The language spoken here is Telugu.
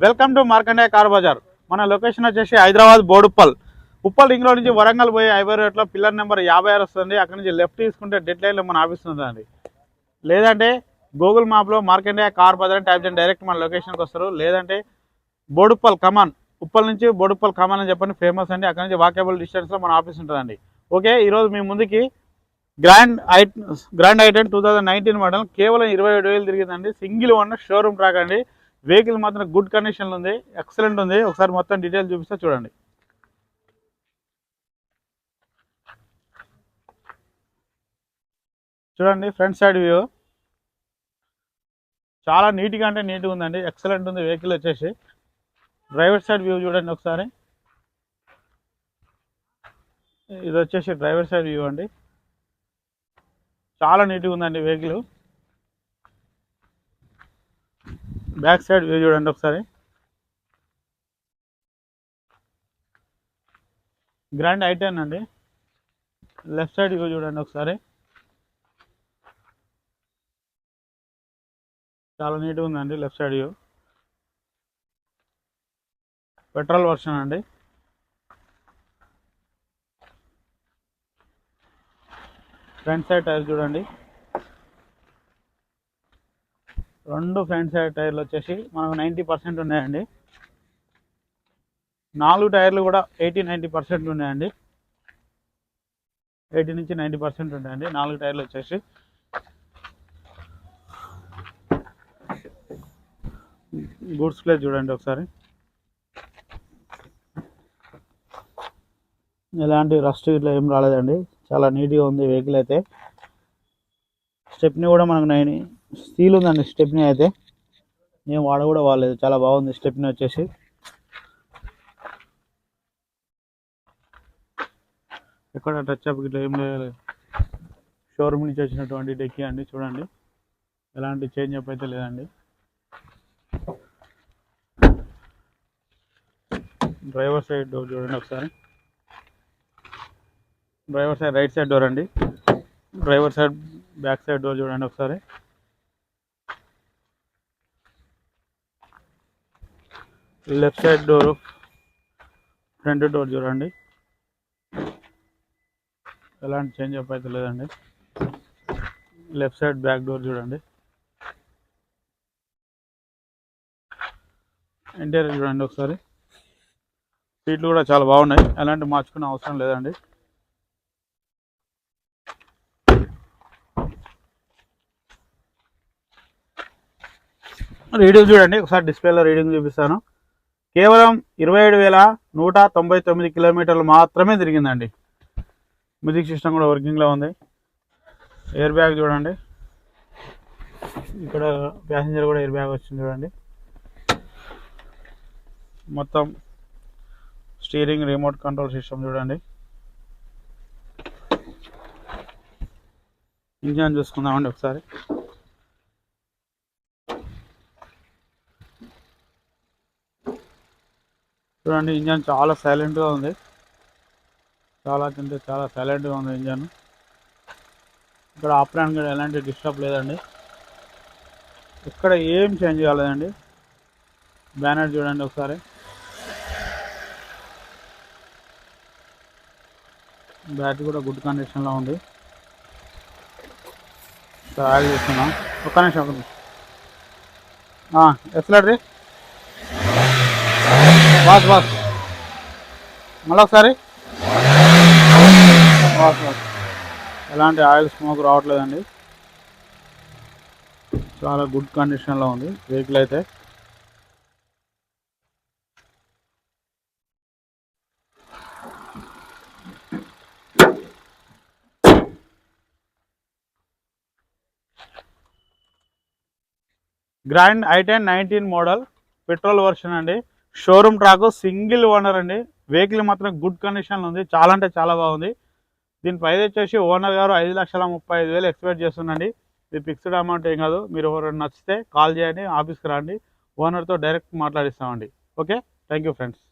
Welcome to Markande car bazaar. మన లొకేషన్ వచ్చేసి హైదరాబాద్ బోడుప్పల్. ఉప్పల్ రింగ్ రోడ్ నుంచి వరంగల్ పోయి హైవే రోడ్లో పిల్లర్ నెంబర్ 56 వస్తుంది. అక్కడ నుంచి లెఫ్ట్ తీసుకుంటే డెడ్ లైన్లో మన ఆఫీస్ ఉందండి. లేదంటే గూగుల్ మ్యాప్లో మార్కండే కార్ బజార్ అని టైప్ చేయండి, డైరెక్ట్ మన లొకేషన్కి వస్తారు. లేదంటే బోడుప్పల్ కమాన్, ఉప్పల్ నుంచి బోడుప్పల్ కమాన్ అని చెప్పండి, ఫేమస్ అండి. అక్కడ నుంచి వాకేబుల్ డిస్టెన్స్లో మన ఆఫీస్ ఉంటుందండి. ఓకే, ఈరోజు మీ ముందుకి గ్రాండ్ ఐటెన్ 2019 మోడల్ కేవలం 27,000 తిరిగిందండి. సింగిల్ ఓనర్ షోరూమ్ ట్రాక్ అండి. వెహికల్ మాత్రం గుడ్ కండిషన్లో ఉంది, ఎక్సలెంట్ ఉంది. ఒకసారి మొత్తం డీటెయిల్ చూపిస్తే చూడండి. చూడండి ఫ్రంట్ సైడ్ వ్యూ చాలా నీట్గా అంటే నీట్గా ఉందండి, ఎక్సలెంట్ ఉంది వెహికల్ వచ్చేసి. డ్రైవర్ సైడ్ వ్యూ చూడండి ఒకసారి. ఇది వచ్చేసి డ్రైవర్ సైడ్ వ్యూ అండి, చాలా నీట్గా ఉందండి వెహికల్. బ్యాక్ సైడ్ వ్యూ చూడండి ఒకసారి. గ్రాండ్ ఐటెన్ అండి. లెఫ్ట్ సైడ్ వ్యూ చూడండి ఒకసారి, చాలా నీట్గా ఉందండి left side view. Petrol version అండి. ఫ్రంట్ సైడ్ టైర్ చూడండి, రెండు ఫ్రంట్ సైడ్ టైర్లు వచ్చేసి మనకు 90% ఉన్నాయండి. 4 టైర్లు కూడా 80-90% ఉన్నాయండి. 80 నుంచి 90% ఉంటాయండి 4 టైర్లు వచ్చేసి. గూడ్స్ ప్లేస్ చూడండి ఒకసారి, ఎలాంటి రస్ట్ ఇట్లా ఏం రాలేదండి, చాలా నీట్గా ఉంది వెహికల్ అయితే. స్టెప్నీ కూడా మనకు 9 స్టీల్ ఉందండి. స్టెప్నీ అయితే నేను కూడా వాడలేదు, చాలా బాగుంది స్టెప్నీ వచ్చేసి. ఎక్కడ టచ్ అప్ ఇట్లా ఏం లేదు, షోరూమ్ నుంచి వచ్చినటువంటి డెక్కి అండి. చూడండి ఎలాంటి చేంజ్ అప్ అయితే లేదండి. డ్రైవర్ సైడ్ డోర్ చూడండి ఒకసారి. Driver side right side door అండి. Driver side back side door చూడండి ఒకసారి. Left side door front door చూడండి, ఎలాంటి చేంజ్ అప్ అయితే లేదండి. లెఫ్ట్ సైడ్ బ్యాక్ డోర్ చూడండి. ఇంటీరియర్ చూడండి ఒకసారి. సీట్లు కూడా చాలా బాగున్నాయి, ఎలాంటి మార్చుకునే అవసరం లేదండి. రీడింగ్ చూడండి ఒకసారి, డిస్ప్లేలో రీడింగ్ చూపిస్తాను. కేవలం 27,199 కిలోమీటర్లు మాత్రమే తిరిగిందండి. మ్యూజిక్ సిస్టమ్ కూడా వర్కింగ్లో ఉంది. ఎయిర్ బ్యాగ్ చూడండి, ఇక్కడ ప్యాసింజర్ కూడా ఎయిర్ బ్యాగ్ వచ్చింది చూడండి. మొత్తం స్టీరింగ్ రిమోట్ కంట్రోల్ సిస్టమ్ చూడండి. ఇంజన్ చూసుకుందామండి ఒకసారి. చూడండి ఇంజన్ చాలా సైలెంట్గా ఉంది, చాలా సైలెంట్గా ఉంది ఇంజన్. ఇక్కడ ఆప్రాన్ కూడా ఎలాంటి డిస్టర్బ్ లేదండి, ఇక్కడ ఏం చేంజ్ కాలేదండి. బ్యానర్ చూడండి ఒకసారి. బ్యాటరీ కూడా గుడ్ కండిషన్లో ఉంది. ఆయిల్ చేస్తున్నాం, ఒక్క నిమిషం. ఎక్సలెటరీ బాస్ మళ్ళీ ఒకసారి. ఎలాంటి ఆయిల్ స్మోక్ రావట్లేదండి, చాలా గుడ్ కండిషన్లో ఉంది వెహికల్ అయితే. Grand i ten 19 model petrol version అండి. షోరూమ్ ట్రాక్, సింగిల్ ఓనర్ అండి. వెహికల్ మాత్రం గుడ్ కండిషన్లో ఉంది, చాలా అంటే చాలా బాగుంది. దీని ప్రైస్ వచ్చేసి ఓనర్ గారు 5,35,000 ఎక్స్పెక్ట్ చేస్తుందండి. ఇది ఫిక్స్డ్ అమౌంట్ ఏం కాదు. మీరు ఎవరైనా నచ్చితే కాల్ చేయండి, ఆఫీస్కి రండి, ఓనర్తో డైరెక్ట్ మాట్లాడిస్తామండి. Okay, thank you friends.